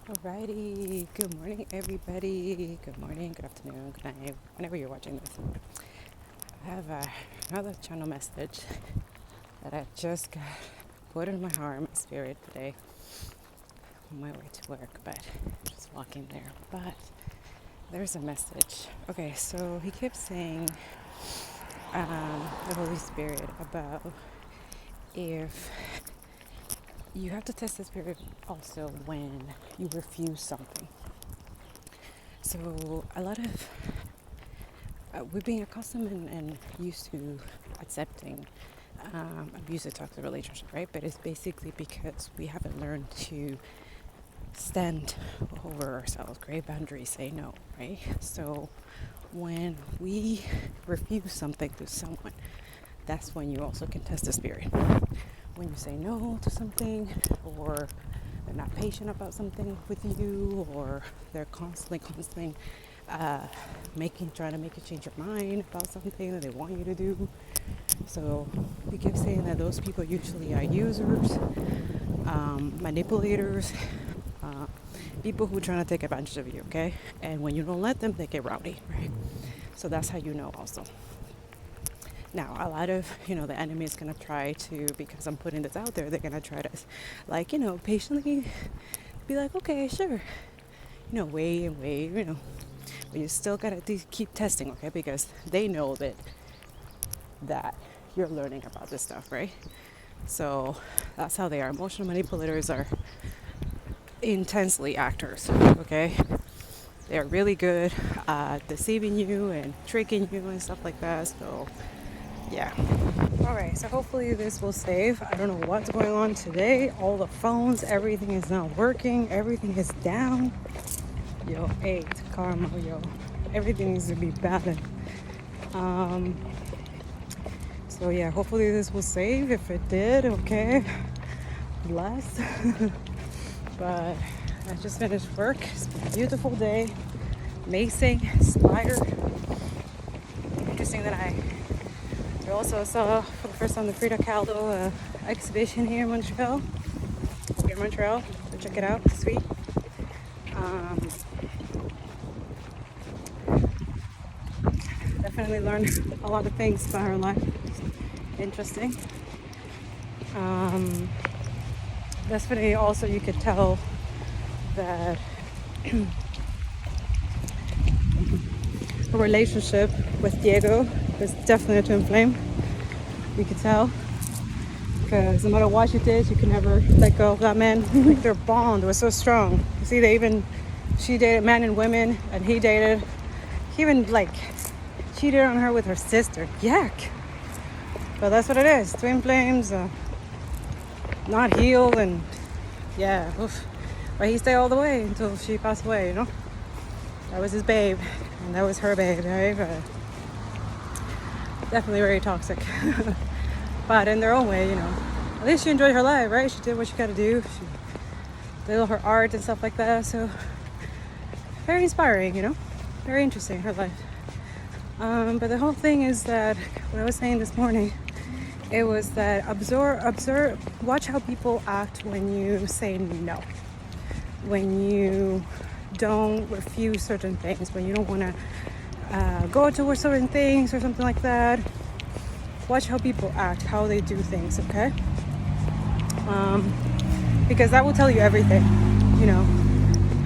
Alrighty, good morning everybody. Good morning, good afternoon, good night, whenever you're watching this. I have another channel message that I just got put in my heart, my spirit today on my way to work, but just walking there. But there's a message. Okay, so he kept saying, the Holy Spirit, about if you have to test the spirit also when you refuse something. So a lot of we're being accustomed and used to accepting abusive toxic relationship, right? But it's basically because we haven't learned to stand over ourselves, create boundaries, say no, right? So when we refuse something to someone, that's when you also can test the spirit. When you say no to something, or they're not patient about something with you, or they're constantly trying to make you change your mind about something that they want you to do. So we keep saying that those people usually are users, manipulators, people who are trying to take advantage of you, okay? And when you don't let them, they get rowdy, right? So that's how you know also. Now, a lot of, the enemy is going to try to, because I'm putting this out there, they're going to try to, patiently be like, okay, sure. Wait and wait, But you still got to keep testing, okay? Because they know that you're learning about this stuff, right? So that's how they are. Emotional manipulators are intensely actors, okay? They're really good at deceiving you and tricking you and stuff like that. So, yeah. All right, so hopefully this will save. I don't know what's going on today. All the phones, everything is not working. Everything is down. Yo, karma, yo. Everything needs to be balanced. So yeah, hopefully this will save. If it did, okay. Bless. But I just finished work. It's been a beautiful day. Amazing, inspired. Interesting that I also saw for the first time the Frida Kahlo exhibition here in Montreal. So check it out. It's sweet. Definitely learned a lot of things about her life. Interesting. Definitely also you could tell that her relationship with Diego was definitely a twin flame. You could tell. Because no matter what she did, you can never let go of that man. Like their bond was so strong. You see, she dated men and women, and he even cheated on her with her sister. Yuck. But that's what it is. Twin flames, not healed, and yeah. Oof. But he stayed all the way until she passed away, That was his babe, and that was her babe, right? But definitely very toxic. But in their own way, At least she enjoyed her life, right? She did what she got to do. She did all her art and stuff like that. So very inspiring, Very interesting, her life. But the whole thing is that what I was saying this morning, it was that observe, watch how people act when you say no, when you don't refuse certain things, when you don't want to go towards certain things or something like that. Watch how people act, how they do things, okay? Because that will tell you everything,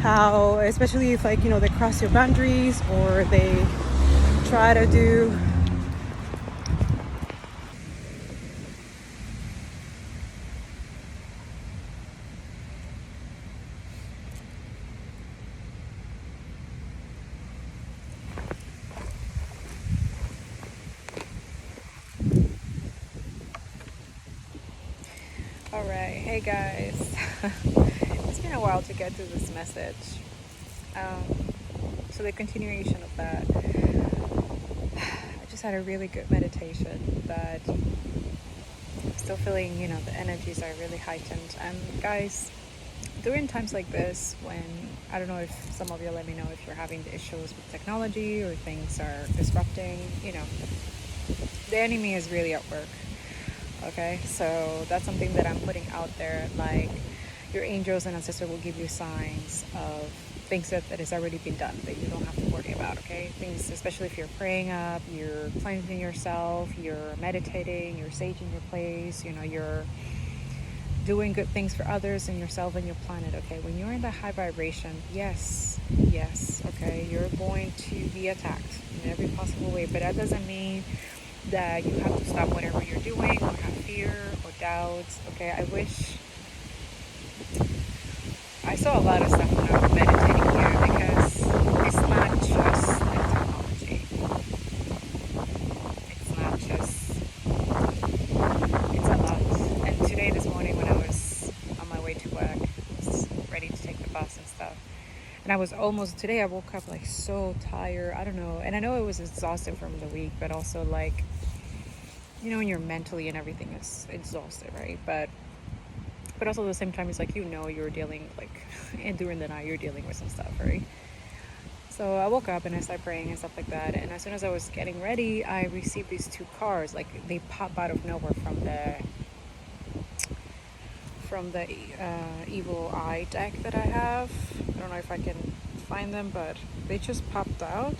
how, especially if they cross your boundaries or they try to do All right, hey guys. It's been a while to get to this message. So the continuation of that, I just had a really good meditation, but I'm still feeling, the energies are really heightened. And guys, during times like this, when, I don't know if some of you let me know if you're having the issues with technology or things are disrupting, the enemy is really at work. Okay, so that's something that I'm putting out there. your angels and ancestors will give you signs of things that has already been done that you don't have to worry about, okay? Things, especially if you're praying up, you're cleansing yourself, you're meditating, you're saging your place, you know, you're doing good things for others and yourself and your planet, okay? When you're in the high vibration, yes, okay, you're going to be attacked in every possible way, but that doesn't mean that you have to stop whatever you're doing or have fear or doubts, okay? I saw a lot of stuff when I was meditating here, because it's not just the technology. It's not just, it's a lot. And today, this morning, when I was on my way to work, I was ready to take the bus and stuff. And today I woke up like so tired, I don't know. And I know it was exhausted from the week, but also like, you know, when you're mentally and everything is exhausted, right? But also at the same time, it's like, you know, you're dealing like, and during the night you're dealing with some stuff, right? So I woke up and I started praying and stuff like that. And as soon as I was getting ready, I received these two cards. Like, they pop out of nowhere from the evil eye deck that I have. I don't know if I can find them, but they just popped out.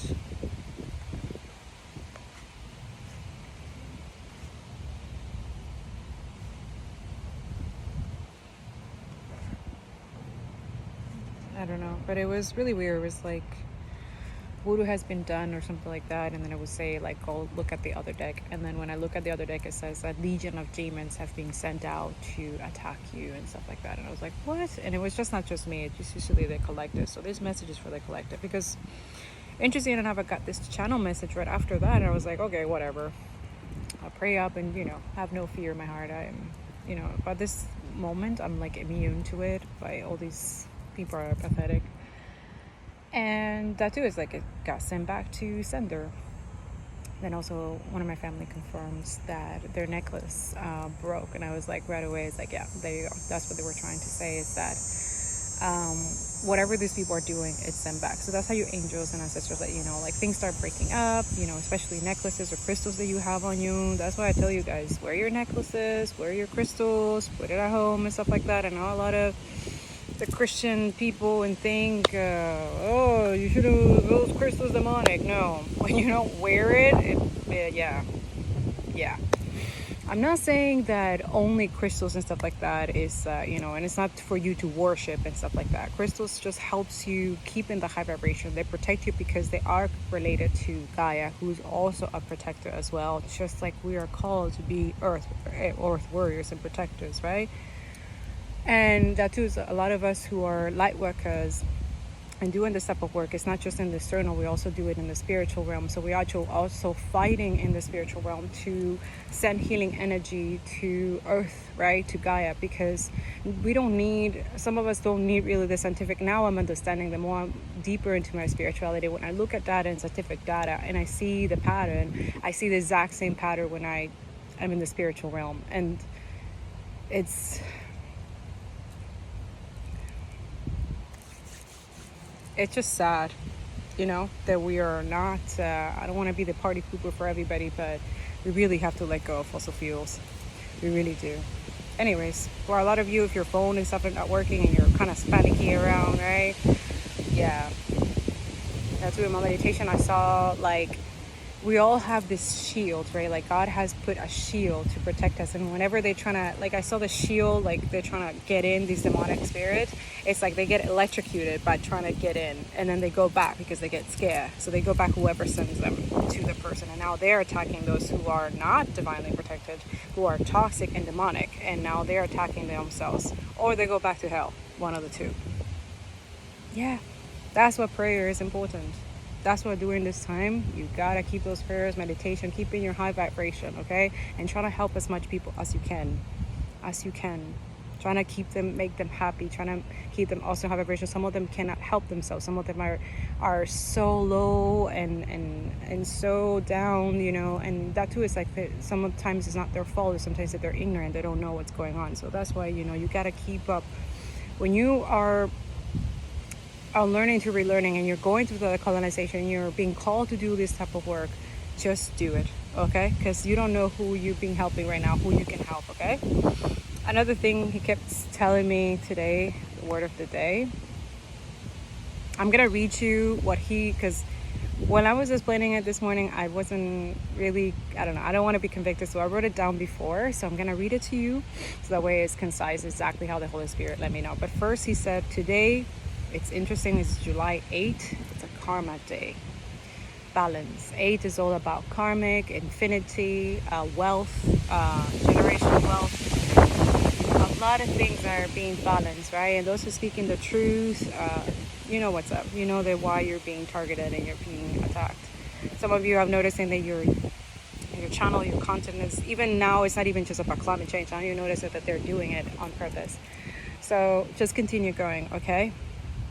I don't know, but it was really weird. It was like, voodoo has been done or something like that, and then it would say like, go look at the other deck, and then when I look at the other deck, it says that legion of demons have been sent out to attack you and stuff like that. And I was like, what? And it was just not just me, it's just usually the collective. So this message is for the collective, because interesting enough, I got this channel message right after that, and I was like, okay, whatever, I'll pray up and, you know, have no fear in my heart. I'm, you know, but this moment I'm like immune to it. By all these people are pathetic. And that too is like, it got sent back to sender. Then also one of my family confirms that their necklace broke, and I was like, right away, it's like, yeah, there you go, that's what they were trying to say, is that whatever these people are doing, it's sent back. So that's how your angels and ancestors let you know, like, things start breaking up, you know, especially necklaces or crystals that you have on you. That's why I tell you guys, wear your necklaces, wear your crystals, put it at home and stuff like that. I know a lot of the Christian people and think, oh, you should have, those crystals demonic. No, when you don't wear it, yeah. I'm not saying that only crystals and stuff like that is, you know, and it's not for you to worship and stuff like that. Crystals just helps you keep in the high vibration. They protect you because they are related to Gaia, who's also a protector as well. Just like we are called to be earth warriors and protectors, right? And that too is a lot of us who are light workers and doing this type of work. It's not just in the external, we also do it in the spiritual realm. So we are also fighting in the spiritual realm to send healing energy to earth, right, to Gaia, because we don't need, some of us don't need really the scientific. Now I'm understanding the more I'm deeper into my spirituality, when I look at data and scientific data and I see the pattern, I see the exact same pattern when I'm in the spiritual realm. And it's just sad, you know, that we are not, I don't want to be the party pooper for everybody, but we really have to let go of fossil fuels. We really do. Anyways, for a lot of you, if your phone and stuff are not working and you're kind of panicky around, right? Yeah. That's in my meditation, I saw like, we all have this shield, right? Like God has put a shield to protect us. And whenever they're trying to, like I saw the shield, like they're trying to get in, these demonic spirits, it's like they get electrocuted by trying to get in. And then they go back because they get scared. So they go back, whoever sends them to the person. And now they're attacking those who are not divinely protected, who are toxic and demonic. And now they're attacking themselves. Or they go back to hell, one of the two. Yeah, that's what prayer is important. That's what during this time, you gotta keep those prayers, meditation, keeping your high vibration, okay? And try to help as much people as you can. Trying to keep them, make them happy, trying to keep them also high vibration. Some of them cannot help themselves. Some of them are so low and so down, you know, and that too is like, sometimes it's not their fault, or sometimes that they're ignorant, they don't know what's going on. So that's why, you know, you gotta keep up. When you are learning to relearning and you're going through the colonization, you're being called to do this type of work, just do it, okay? Because you don't know who you're being helping right now, who you can help, okay? Another thing he kept telling me today, the word of the day. I'm gonna read you what because when I was explaining it this morning, I wasn't really, I don't know, I don't want to be convicted, so I wrote it down before. So I'm gonna read it to you, so that way it's concise, exactly how the Holy Spirit let me know. But first, he said today, it's interesting. It's July 8th. It's a karma day. Balance. 8 is all about karmic, infinity, wealth, generational wealth. A lot of things are being balanced, right? And those who speaking the truth, you know what's up. You know that why you're being targeted and you're being attacked. Some of you have noticing that your channel, your content is, even now, it's not even just about climate change. Now you notice that they're doing it on purpose. So just continue going, okay?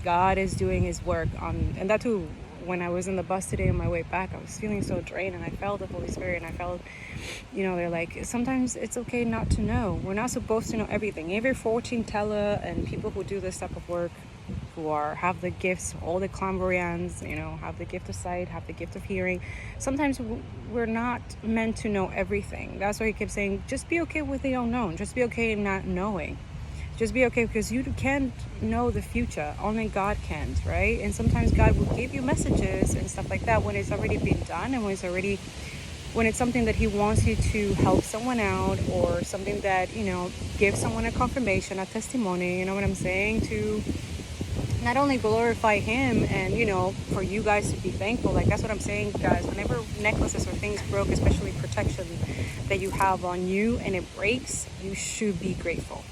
God is doing his work on, and that too, when I was in the bus today on my way back, I was feeling so drained, and I felt the Holy Spirit, and I felt, they're like, sometimes it's okay not to know. We're not supposed to know everything. Every fortune teller and people who do this type of work, who have the gifts, all the clairvoyants, have the gift of sight, have the gift of hearing. Sometimes we're not meant to know everything. That's why he kept saying, just be okay with the unknown. Just be okay not knowing. Just be okay, because you can't know the future. Only God can, right? And sometimes God will give you messages and stuff like that when it's already been done, and when it's something that he wants you to help someone out, or something that, gives someone a confirmation, a testimony, you know what I'm saying? To not only glorify him and, for you guys to be thankful. Like, that's what I'm saying, guys. Whenever necklaces or things broke, especially protection that you have on you, and it breaks, you should be grateful.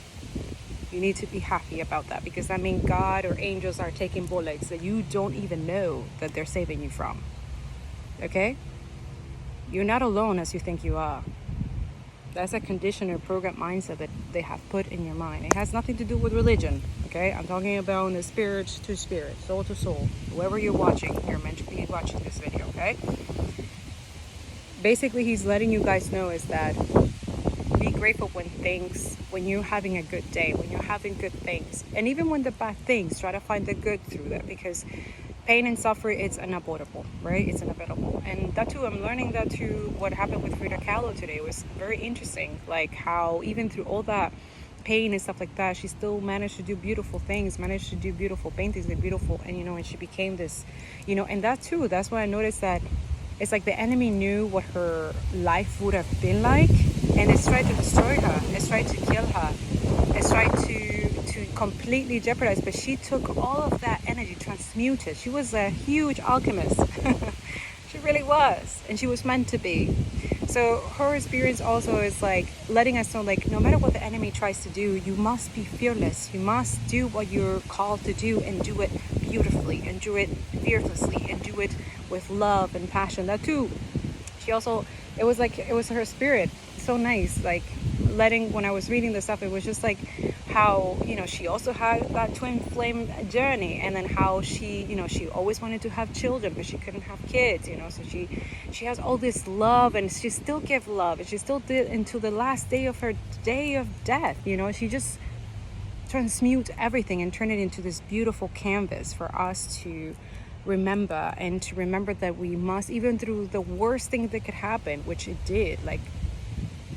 You need to be happy about that, because that means God or angels are taking bullets that you don't even know that they're saving you from. Okay? You're not alone as you think you are. That's a conditioned or programmed mindset that they have put in your mind. It has nothing to do with religion. Okay? I'm talking about the spirit to spirit, soul to soul. Whoever you're watching, you're meant to be watching this video. Okay? Basically, he's letting you guys know is that be grateful when you're having a good day, when you're having good things. And even when the bad things, try to find the good through that, because pain and suffering, it's unavoidable, right? It's inevitable. And that too, I'm learning that too, what happened with Frida Kahlo today was very interesting. Like how even through all that pain and stuff like that, she still managed to do beautiful things, managed to do beautiful paintings and beautiful, and and she became this, and that too, that's why I noticed that it's like the enemy knew what her life would have been like, and it's tried to destroy her, it's tried to kill her, it's tried to completely jeopardize, but she took all of that energy, transmuted. She was a huge alchemist. She really was, and she was meant to be. So her experience also is like letting us know, like, no matter what the enemy tries to do, you must be fearless. You must do what you're called to do, and do it beautifully, and do it fearlessly, and do it with love and passion. That too, she also, it was her spirit, so nice, like letting, when I was reading this stuff, it was just like how, she also had that twin flame journey, and then how she, she always wanted to have children, but she couldn't have kids, so she has all this love, and she still gave love, and she still did until the last day of her day of death. She just transmute everything and turn it into this beautiful canvas for us to remember, and to remember that we must, even through the worst thing that could happen, which it did, like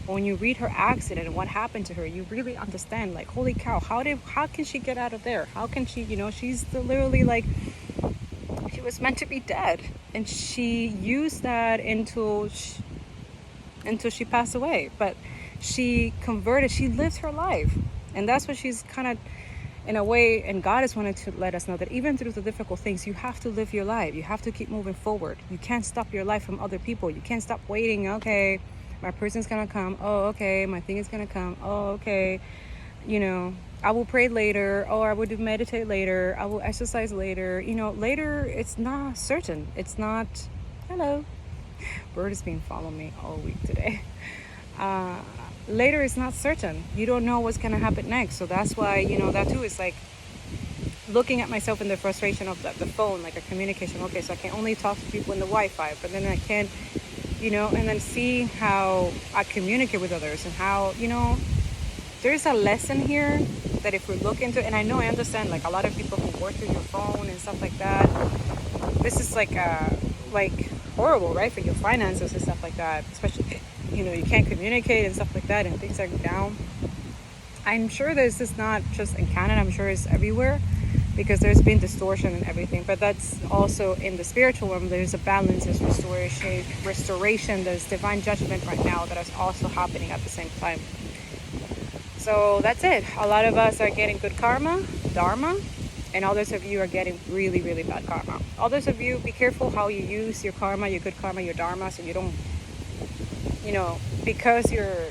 when you read her accident and what happened to her, you really understand, like, holy cow, how can she get out of there? How can she, she's literally like, she was meant to be dead, and she used that until she passed away. But she converted, she lived her life, and that's what she's kind of, in a way, and God has wanted to let us know that even through the difficult things, you have to live your life. You have to keep moving forward. You can't stop your life from other people. You can't stop waiting. Okay, my person's gonna come. Oh, okay, my thing is gonna come. Oh, okay, I will pray later. Oh, I will meditate later. I will exercise later. Later, it's not certain. It's not. Hello, bird has been following me all week today. Later is not certain. You don't know what's gonna happen next. So that's why, that too is like looking at myself in the frustration of the phone, like a communication. Okay, so I can only talk to people in the Wi-Fi, but then I can't, and then see how I communicate with others, and how, there's a lesson here that if we look into, and I understand, like a lot of people who work through your phone and stuff like that, this is like horrible, right, for your finances and stuff like that, especially, you can't communicate and stuff like that, and things are down. I'm sure this is not just in Canada, I'm sure it's everywhere, because there's been distortion and everything. But that's also in the spiritual realm. There's a balance, there's restoration, there's divine judgment right now that is also happening at the same time. So that's it. A lot of us are getting good karma, dharma, and others of you are getting really, really bad karma. Others of you, be careful how you use your karma, your good karma, your dharma, so you don't, because you're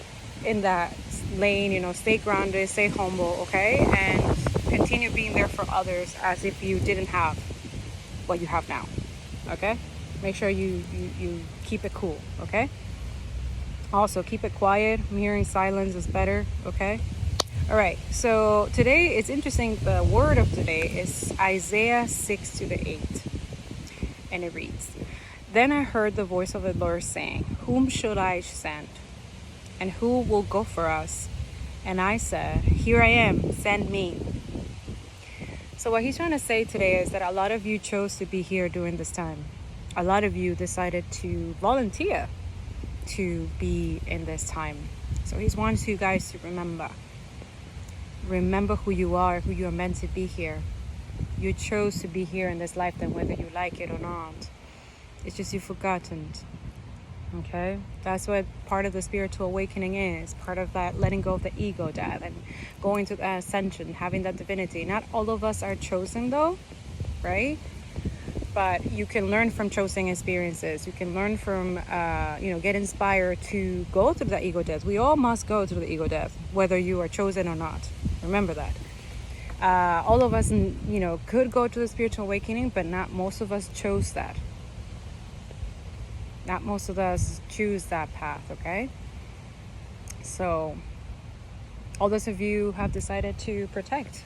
in that lane, stay grounded, stay humble, okay? And continue being there for others as if you didn't have what you have now, okay? Make sure you keep it cool, okay? Also, keep it quiet. I'm hearing silence is better, okay? All right, so today it's interesting. The word of today is Isaiah 6-8, and it reads, "Then I heard the voice of the Lord saying, whom should I send? And who will go for us? And I said, here I am, send me." So what he's trying to say today is that a lot of you chose to be here during this time. A lot of you decided to volunteer to be in this time. So he wants you guys to remember who you are, who you are meant to be here. You chose to be here in this lifetime, whether you like it or not. It's just you've forgotten. Okay, that's what part of the spiritual awakening is. Part of that letting go of the ego death and going to the ascension, having that divinity. Not all of us are chosen though, right? But you can learn from chosen experiences. You can learn from, get inspired to go through the ego death. We all must go through the ego death, whether you are chosen or not. Remember that. All of us, could go to the spiritual awakening, but not most of us chose that. Not most of us choose that path, okay? So, all those of you have decided to protect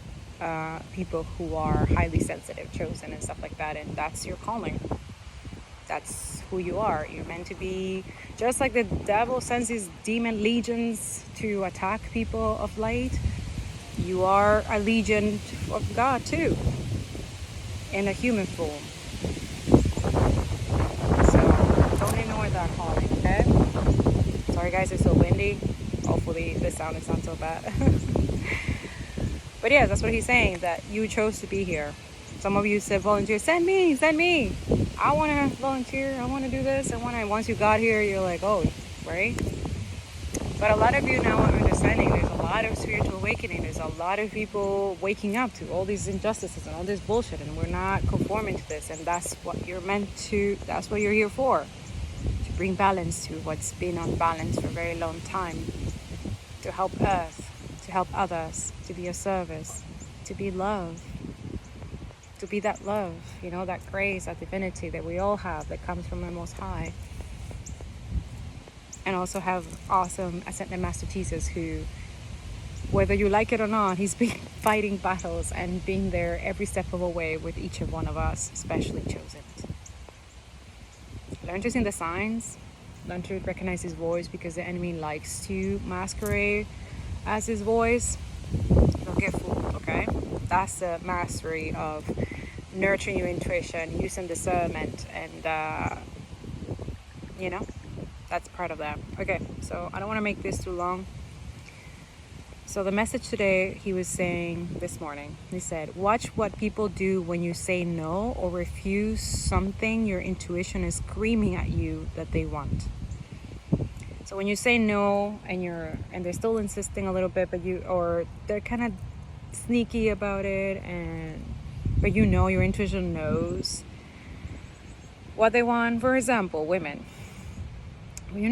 people who are highly sensitive, chosen, and stuff like that, and that's your calling. That's who you are. You're meant to be, just like the devil sends his demon legions to attack people of light. You are a legion of God too, in a human form. So don't ignore that calling, okay? Sorry guys, it's so windy. Hopefully the sound is not so bad. But yeah, that's what he's saying, that you chose to be here. Some of you said volunteer, send me. I want to volunteer. I want to do this. Once you got here, you're like, oh, right? But a lot of you now are understanding there's a lot of spiritual awakening. There's a lot of people waking up to all these injustices and all this bullshit, and we're not conforming to this. And that's what you're that's what you're here for. To bring balance to what's been unbalanced for a very long time. To help Earth. To help others, to be of service, to be love, to be that love, that grace, that divinity that we all have that comes from the Most High. And also have awesome Ascended Master Jesus who, whether you like it or not, he's been fighting battles and being there every step of the way with each and one of us, especially chosen. Learn to sing the signs, learn to recognize his voice, because the enemy likes to masquerade as his voice. Don't get fooled, okay? That's the mastery of nurturing your intuition, using discernment, and that's part of that. Okay, so I don't want to make this too long. So the message today, he was saying this morning, he said, watch what people do when you say no or refuse something your intuition is screaming at you that they want. So when you say no and they're still insisting a little bit, or they're kind of sneaky about it, but your intuition knows what they want. For example, women, when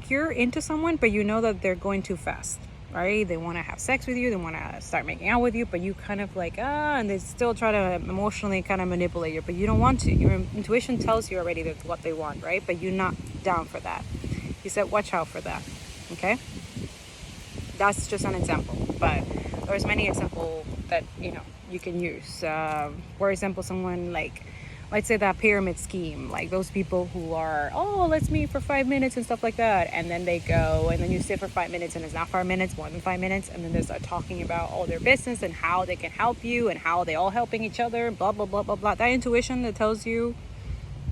you're into someone, but you know that they're going too fast, right? They want to have sex with you, they want to start making out with you, but you kind of and they still try to emotionally kind of manipulate you, but you don't want to. Your intuition tells you already that what they want, right? But you're not down for that. He said, watch out for that, okay? That's just an example, but there's many examples that, you can use. For example, someone let's say that pyramid scheme, like those people who are, let's meet for 5 minutes and stuff like that. And then they go, and then you sit for 5 minutes, and it's not 5 minutes, more than 5 minutes. And then they start talking about all their business and how they can help you and how they all helping each other, blah, blah, blah, blah, blah. That intuition that tells you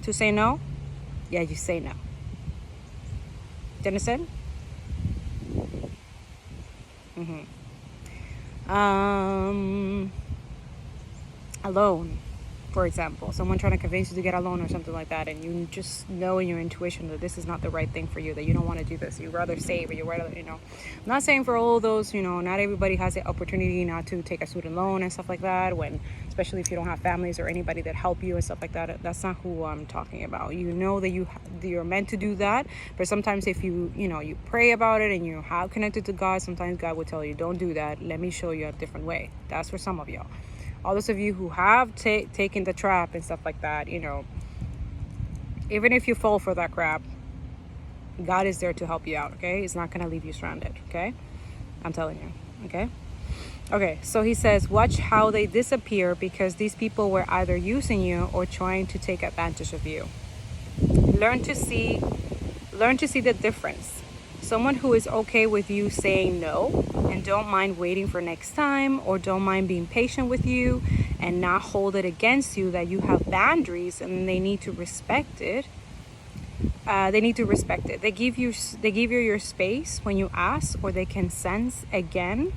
to say no, yeah, you say no. Do you understand? A loan, for example, someone trying to convince you to get a loan or something like that, and you just know in your intuition that this is not the right thing for you, that you don't want to do this, you'd rather save, or you'd rather, you know, I'm not saying for all those, you know, not everybody has the opportunity not to take a student loan and stuff like that, when, especially if you don't have families or anybody that help you and stuff like that. That's not who I'm talking about. You know that you're meant to do that, but sometimes if you know, you pray about it and you have connected to God, sometimes God will tell you, don't do that, let me show you a different way. That's for some of y'all. All those of you who have taken the trap and stuff like that, you know, even if you fall for that crap, God is there to help you out, okay? He's not going to leave you stranded, okay? I'm telling you, okay? Okay, so he says, watch how they disappear, because these people were either using you or trying to take advantage of you. Learn to see the difference. Someone who is okay with you saying no and don't mind waiting for next time, or don't mind being patient with you and not hold it against you that you have boundaries, and they need to respect it. They need to respect it. They give you your space when you ask, or they can sense again,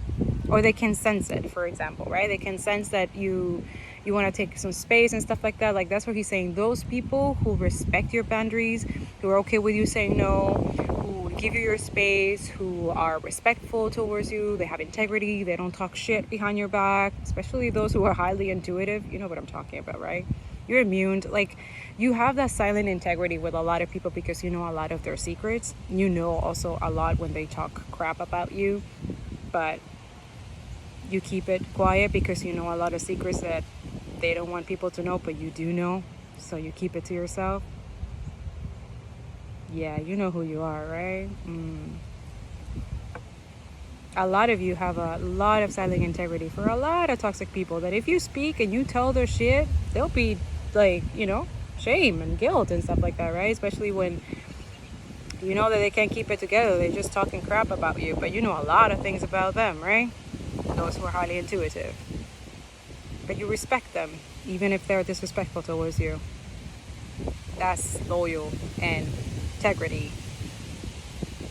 or they can sense it, for example, right? They can sense that you want to take some space and stuff like that. Like, that's what he's saying. Those people who respect your boundaries, who are okay with you saying no, who give you your space, who are respectful towards you, they have integrity, they don't talk shit behind your back, especially those who are highly intuitive. You know what I'm talking about, right? You're immune. Like, you have that silent integrity with a lot of people because you know a lot of their secrets. You know also a lot when they talk crap about you, but you keep it quiet because you know a lot of secrets that they don't want people to know, but you do know, so you keep it to yourself. Yeah, you know who you are, right? A lot of you have a lot of silent integrity for a lot of toxic people, that if you speak and you tell their shit, they'll be like, you know, shame and guilt and stuff like that, right? Especially when you know that they can't keep it together, they're just talking crap about you, but you know a lot of things about them, right? Those who are highly intuitive. But you respect them, even if they're disrespectful towards you. That's loyal and integrity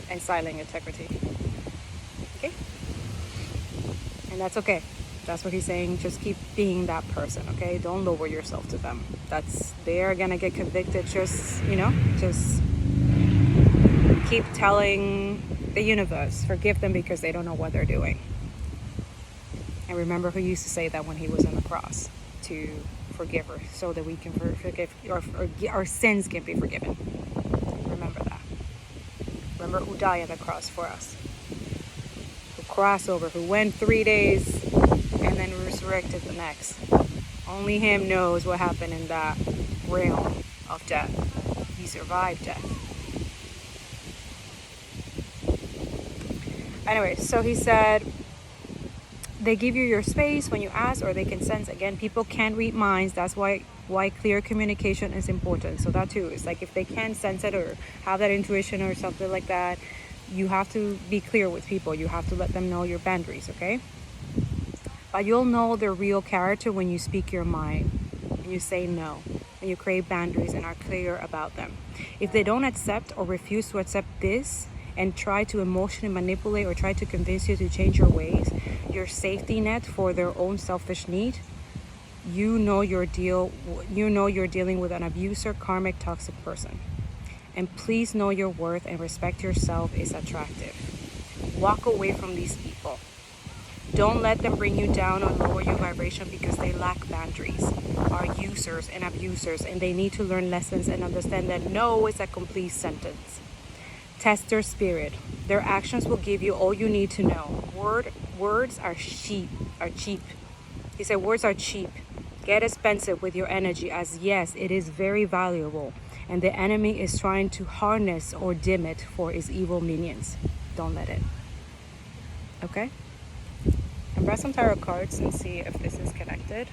and silent integrity. Okay? And that's okay. That's what he's saying. Just keep being that person, okay? Don't lower yourself to them. They're gonna get convicted. Just, you know, just keep telling the universe, forgive them because they don't know what they're doing. And remember who used to say that when he was on the cross, to forgive her so that we can forgive, or our sins can be forgiven. Remember that. Remember who died on the cross for us, who crossed over, who went 3 days and then resurrected the next. Only him knows what happened in that realm of death. He survived death. Anyway, so he said, they give you your space when you ask, or they can sense. Again, people can't read minds. That's why clear communication is important. So that too is like, if they can sense it or have that intuition or something like that, you have to be clear with people. You have to let them know your boundaries, okay? But you'll know their real character when you speak your mind, when you say no, when you create boundaries and are clear about them. If they don't accept or refuse to accept this and try to emotionally manipulate or try to convince you to change your ways, your safety net for their own selfish need, you know you're dealing with an abuser, karmic, toxic person. And please know your worth and respect yourself is attractive. Walk away from these people. Don't let them bring you down or lower your vibration because they lack boundaries, are users and abusers, and they need to learn lessons and understand that no is a complete sentence. Test their spirit. Their actions will give you all you need to know. Words are cheap. He said words are cheap. Get expensive with your energy, as yes, it is very valuable. And the enemy is trying to harness or dim it for his evil minions. Don't let it. Okay? And grab some tarot cards and see if this is connected.